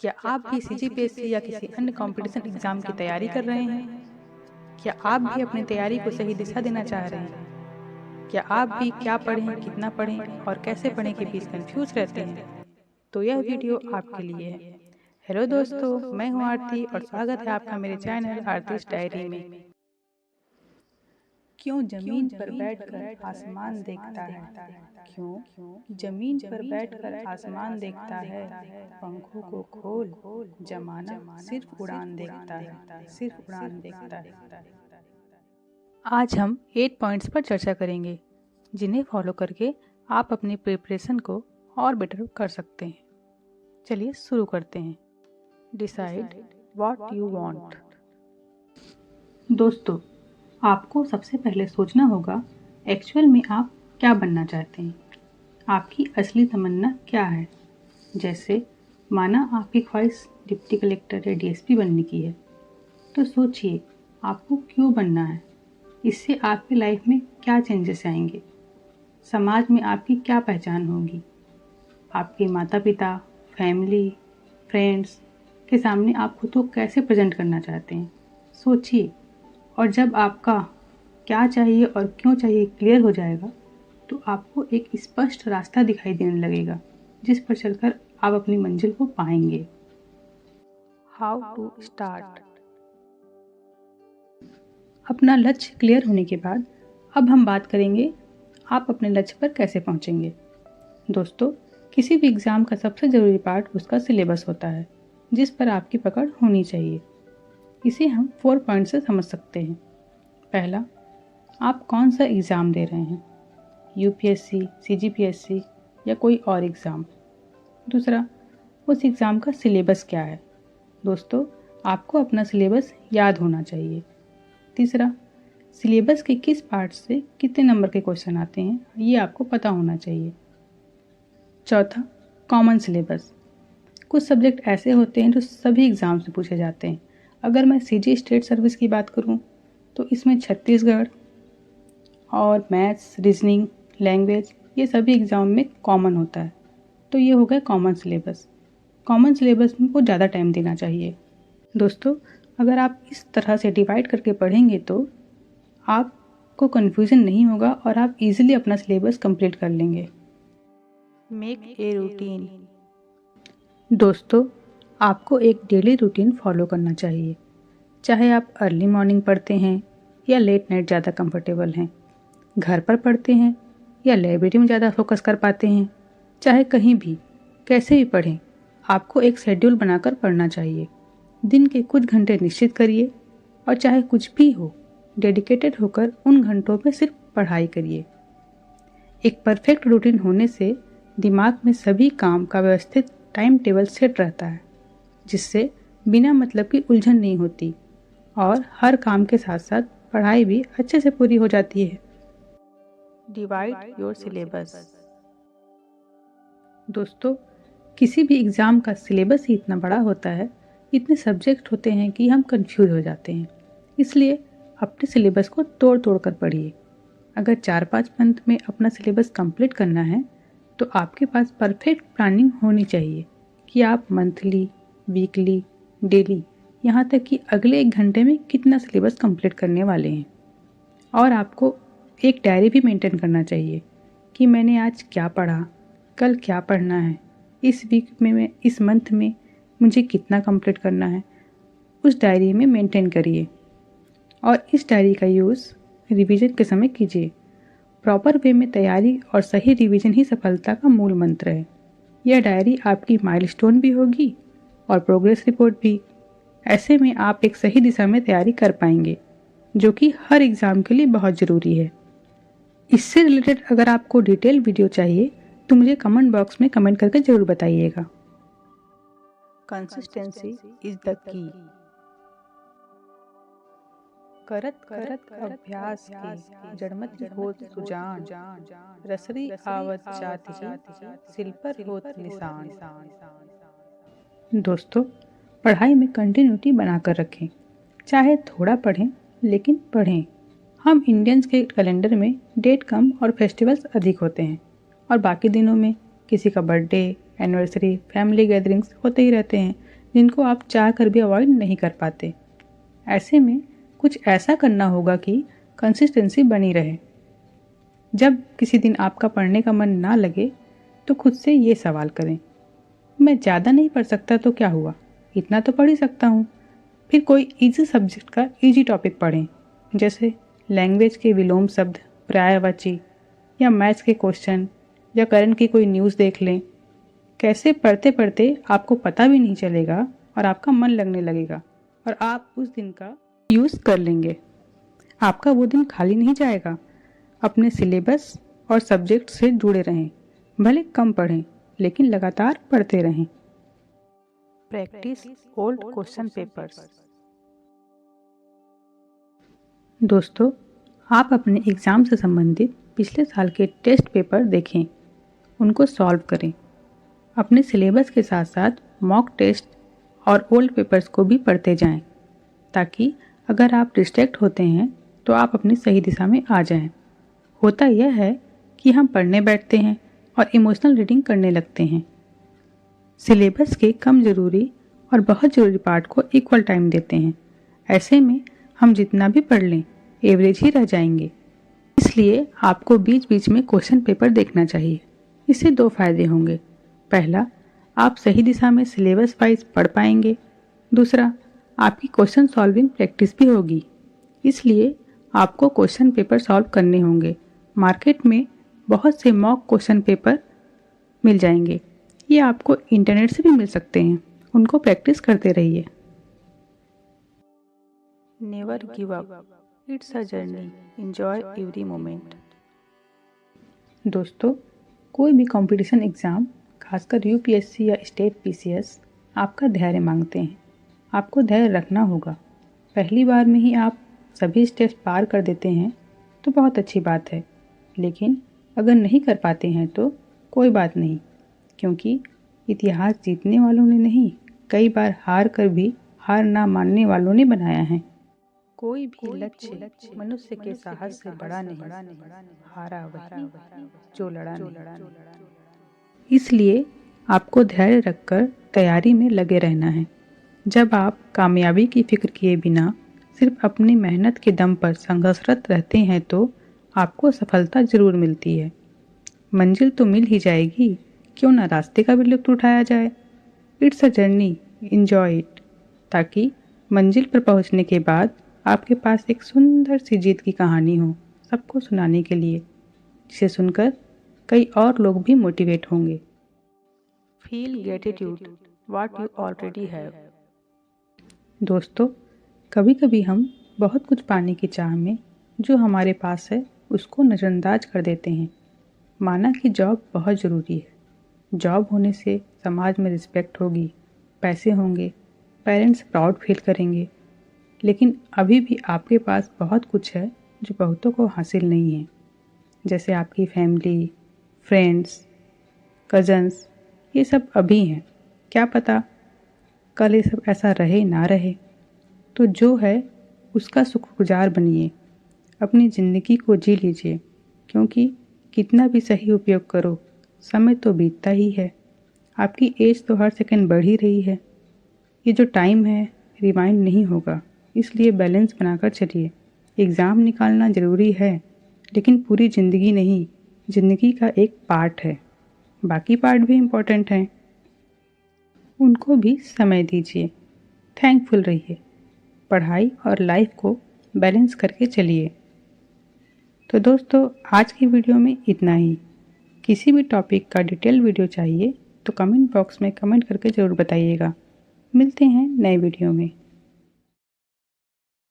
क्या आप भी सीजीपीएससी या किसी अन्य कंपटीशन एग्जाम की तैयारी कर रहे हैं? क्या आप भी अपनी तैयारी को सही दिशा देना चाह रहे हैं? क्या आप भी क्या पढ़ें, कितना पढ़ें और कैसे पढ़ें के बीच कंफ्यूज रहते हैं? तो यह वीडियो आपके लिए है। हेलो दोस्तों, मैं हूं आरती और स्वागत है आपका मेरे चैनल आरती's डायरी में। क्यों जमीन पर बैठकर आसमान देखता है? क्यों जमीन पर बैठकर आसमान देखता है? पंखों को खोल, जमाना सिर्फ उड़ान देखता है, सिर्फ उड़ान देखता है। आज हम 8 पॉइंट्स पर चर्चा करेंगे जिन्हें फॉलो करके आप अपनी प्रिपरेशन को और बेटर कर सकते हैं। चलिए शुरू करते हैं। Decide what you want. दोस्तों, आपको सबसे पहले सोचना होगा एक्चुअल में आप क्या बनना चाहते हैं। आपकी असली तमन्ना क्या है? जैसे माना आपकी ख्वाहिश डिप्टी कलेक्टर या डीएसपी बनने की है, तो सोचिए आपको क्यों बनना है। इससे आपकी लाइफ में क्या चेंजेस आएंगे, समाज में आपकी क्या पहचान होगी, आपके माता पिता, फैमिली, फ्रेंड्स के सामने आप खुद को कैसे प्रेजेंट करना चाहते हैं। सोचिए, और जब आपका क्या चाहिए और क्यों चाहिए क्लियर हो जाएगा, तो आपको एक स्पष्ट रास्ता दिखाई देने लगेगा जिस पर चलकर आप अपनी मंजिल को पाएंगे। How to start. अपना लक्ष्य क्लियर होने के बाद अब हम बात करेंगे आप अपने लक्ष्य पर कैसे पहुंचेंगे। दोस्तों, किसी भी एग्ज़ाम का सबसे ज़रूरी पार्ट उसका सिलेबस होता है, जिस पर आपकी पकड़ होनी चाहिए। इसे हम 4 पॉइंट से समझ सकते हैं। पहला, आप कौन सा एग्ज़ाम दे रहे हैं, यूपीएससी, सीजीपीएससी या कोई और एग्ज़ाम। दूसरा, उस एग्ज़ाम का सिलेबस क्या है। दोस्तों, आपको अपना सिलेबस याद होना चाहिए। तीसरा, सिलेबस के किस पार्ट से कितने नंबर के क्वेश्चन आते हैं ये आपको पता होना चाहिए। चौथा, कॉमन सिलेबस। कुछ सब्जेक्ट ऐसे होते हैं जो सभी एग्ज़ाम से पूछे जाते हैं। अगर मैं सीजी स्टेट सर्विस की बात करूं तो इसमें छत्तीसगढ़ और मैथ्स, रीजनिंग, लैंग्वेज ये सभी एग्ज़ाम में कॉमन होता है। तो ये हो गया कॉमन सिलेबस। कॉमन सिलेबस में को ज़्यादा टाइम देना चाहिए। दोस्तों, अगर आप इस तरह से डिवाइड करके पढ़ेंगे तो आपको कन्फ्यूज़न नहीं होगा और आप इजीली अपना सिलेबस कंप्लीट कर लेंगे। Make a routine. दोस्तों, आपको एक डेली रूटीन फॉलो करना चाहिए। चाहे आप अर्ली मॉर्निंग पढ़ते हैं या लेट नाइट ज़्यादा कंफर्टेबल हैं, घर पर पढ़ते हैं या लाइब्रेरी में ज़्यादा फोकस कर पाते हैं, चाहे कहीं भी कैसे भी पढ़ें, आपको एक शेड्यूल बनाकर पढ़ना चाहिए। दिन के कुछ घंटे निश्चित करिए और चाहे कुछ भी हो, डेडिकेटेड होकर उन घंटों में सिर्फ पढ़ाई करिए। एक परफेक्ट रूटीन होने से दिमाग में सभी काम का व्यवस्थित टाइम टेबल सेट रहता है, जिससे बिना मतलब की उलझन नहीं होती और हर काम के साथ साथ पढ़ाई भी अच्छे से पूरी हो जाती है। Divide your syllabus. दोस्तों, किसी भी एग्ज़ाम का सिलेबस ही इतना बड़ा होता है, इतने सब्जेक्ट होते हैं कि हम कंफ्यूज हो जाते हैं। इसलिए अपने सिलेबस को तोड़ तोड़ कर पढ़िए। अगर 4-5 मंथ में अपना सिलेबस कंप्लीट करना है तो आपके पास परफेक्ट प्लानिंग होनी चाहिए कि आप मंथली, वीकली, डेली, यहाँ तक कि अगले 1 घंटे में कितना सिलेबस कंप्लीट करने वाले हैं। और आपको एक डायरी भी मेंटेन करना चाहिए कि मैंने आज क्या पढ़ा, कल क्या पढ़ना है, इस वीक में इस मंथ में मुझे कितना कंप्लीट करना है। उस डायरी में मेंटेन करिए और इस डायरी का यूज़ रिवीजन के समय कीजिए। प्रॉपर वे में तैयारी और सही रिवीजन ही सफलता का मूल मंत्र है। यह डायरी आपकी माइलस्टोन भी होगी और प्रोग्रेस रिपोर्ट भी। ऐसे में आप एक सही दिशा में तैयारी कर पाएंगे, जो कि हर एग्ज़ाम के लिए बहुत ज़रूरी है। इससे रिलेटेड अगर आपको डिटेल वीडियो चाहिए तो मुझे कमेंट बॉक्स में कमेंट करके ज़रूर बताइएगा। Consistency is the key. करत करत अभ्यास के जड़मति होत सुजान, रसरी आवत जाति सिल पर होत निशान। दोस्तों, पढ़ाई में कंटिन्यूटी बनाकर रखें। चाहे थोड़ा पढ़ें, लेकिन पढ़ें। हम इंडियंस के कैलेंडर में डेट कम और फेस्टिवल्स अधिक होते हैं और बाकी दिनों में किसी का बर्थडे, एनिवर्सरी, फैमिली गैदरिंग्स होते ही रहते हैं। जिनको आप चाह कर भी अवॉइड नहीं कर पाते। ऐसे में कुछ ऐसा करना होगा कि कंसिस्टेंसी बनी रहे। जब किसी दिन आपका पढ़ने का मन ना लगे तो खुद से ये सवाल करें, मैं ज़्यादा नहीं पढ़ सकता तो क्या हुआ, इतना तो पढ़ ही सकता हूँ। फिर कोई इजी सब्जेक्ट का इजी टॉपिक पढ़ें, जैसे लैंग्वेज के विलोम शब्द, पर्यायवाची, या मैथ्स के क्वेश्चन, या करंट की कोई न्यूज़ देख लें। कैसे पढ़ते पढ़ते आपको पता भी नहीं चलेगा और आपका मन लगने लगेगा और आप उस दिन का यूज़ कर लेंगे। आपका वो दिन खाली नहीं जाएगा। अपने सिलेबस और सब्जेक्ट से जुड़े रहें, भले कम पढ़ें लेकिन लगातार पढ़ते रहें। Practice old question papers. दोस्तों, आप अपने एग्ज़ाम से संबंधित पिछले साल के टेस्ट पेपर देखें, उनको सॉल्व करें। अपने सिलेबस के साथ साथ मॉक टेस्ट और ओल्ड पेपर्स को भी पढ़ते जाएं, ताकि अगर आप डिस्ट्रैक्ट होते हैं तो आप अपनी सही दिशा में आ जाएं। होता यह है कि हम पढ़ने बैठते हैं और इमोशनल रीडिंग करने लगते हैं। सिलेबस के कम ज़रूरी और बहुत ज़रूरी पार्ट को इक्वल टाइम देते हैं। ऐसे में हम जितना भी पढ़ लें एवरेज ही रह जाएंगे। इसलिए आपको बीच बीच में क्वेश्चन पेपर देखना चाहिए। इससे 2 फायदे होंगे। पहला, आप सही दिशा में सिलेबस वाइज पढ़ पाएंगे। दूसरा, आपकी क्वेश्चन सॉल्विंग प्रैक्टिस भी होगी। इसलिए आपको क्वेश्चन पेपर सॉल्व करने होंगे। मार्केट में बहुत से मॉक क्वेश्चन पेपर मिल जाएंगे, ये आपको इंटरनेट से भी मिल सकते हैं। उनको प्रैक्टिस करते रहिए। Never give up, it's a journey, enjoy every moment. दोस्तों, कोई भी कंपटीशन एग्ज़ाम, खासकर यूपीएससी या स्टेट पीसीएस, आपका धैर्य मांगते हैं। आपको धैर्य रखना होगा। पहली बार में ही आप सभी स्टेप्स पार कर देते हैं तो बहुत अच्छी बात है, लेकिन अगर नहीं कर पाते हैं तो कोई बात नहीं, क्योंकि इतिहास जीतने वालों ने नहीं, कई बार हार कर भी हार ना मानने वालों ने बनाया है। कोई भी लक्ष्य मनुष्य के साहस से बड़ा नहीं, हारा वही जो लड़ा नहीं। इसलिए आपको धैर्य रखकर तैयारी में लगे रहना है। जब आप कामयाबी की फिक्र किए बिना सिर्फ अपनी मेहनत के दम पर संघर्षरत रहते हैं तो आपको सफलता जरूर मिलती है। मंजिल तो मिल ही जाएगी, क्यों ना रास्ते का भी लुत्फ उठाया जाए। It's a journey, enjoy it, ताकि मंजिल पर पहुंचने के बाद आपके पास एक सुंदर सी जीत की कहानी हो सबको सुनाने के लिए, जिसे सुनकर कई और लोग भी मोटिवेट होंगे। Feel gratitude what you already have. दोस्तों, कभी कभी हम बहुत कुछ पाने की चाह में जो हमारे पास है उसको नज़रअंदाज कर देते हैं। माना कि जॉब बहुत ज़रूरी है, जॉब होने से समाज में रिस्पेक्ट होगी, पैसे होंगे, पेरेंट्स प्राउड फील करेंगे, लेकिन अभी भी आपके पास बहुत कुछ है जो बहुतों को हासिल नहीं है, जैसे आपकी फैमिली, फ्रेंड्स, कज़न्स, ये सब अभी हैं। क्या पता कल ये सब ऐसा रहे ना रहे। तो जो है उसका शुक्रगुजार बनिए, अपनी ज़िंदगी को जी लीजिए, क्योंकि कितना भी सही उपयोग करो समय तो बीतता ही है। आपकी एज तो हर सेकंड बढ़ ही रही है। ये जो टाइम है रिवाइंड नहीं होगा, इसलिए बैलेंस बनाकर चलिए। एग्ज़ाम निकालना ज़रूरी है, लेकिन पूरी ज़िंदगी नहीं, ज़िंदगी का एक पार्ट है। बाकी पार्ट भी इम्पोर्टेंट हैं, उनको भी समय दीजिए। थैंकफुल रहिए, पढ़ाई और लाइफ को बैलेंस करके चलिए। तो दोस्तों, आज की वीडियो में इतना ही। किसी भी टॉपिक का डिटेल वीडियो चाहिए तो कमेंट बॉक्स में कमेंट करके ज़रूर बताइएगा। मिलते हैं नए वीडियो में।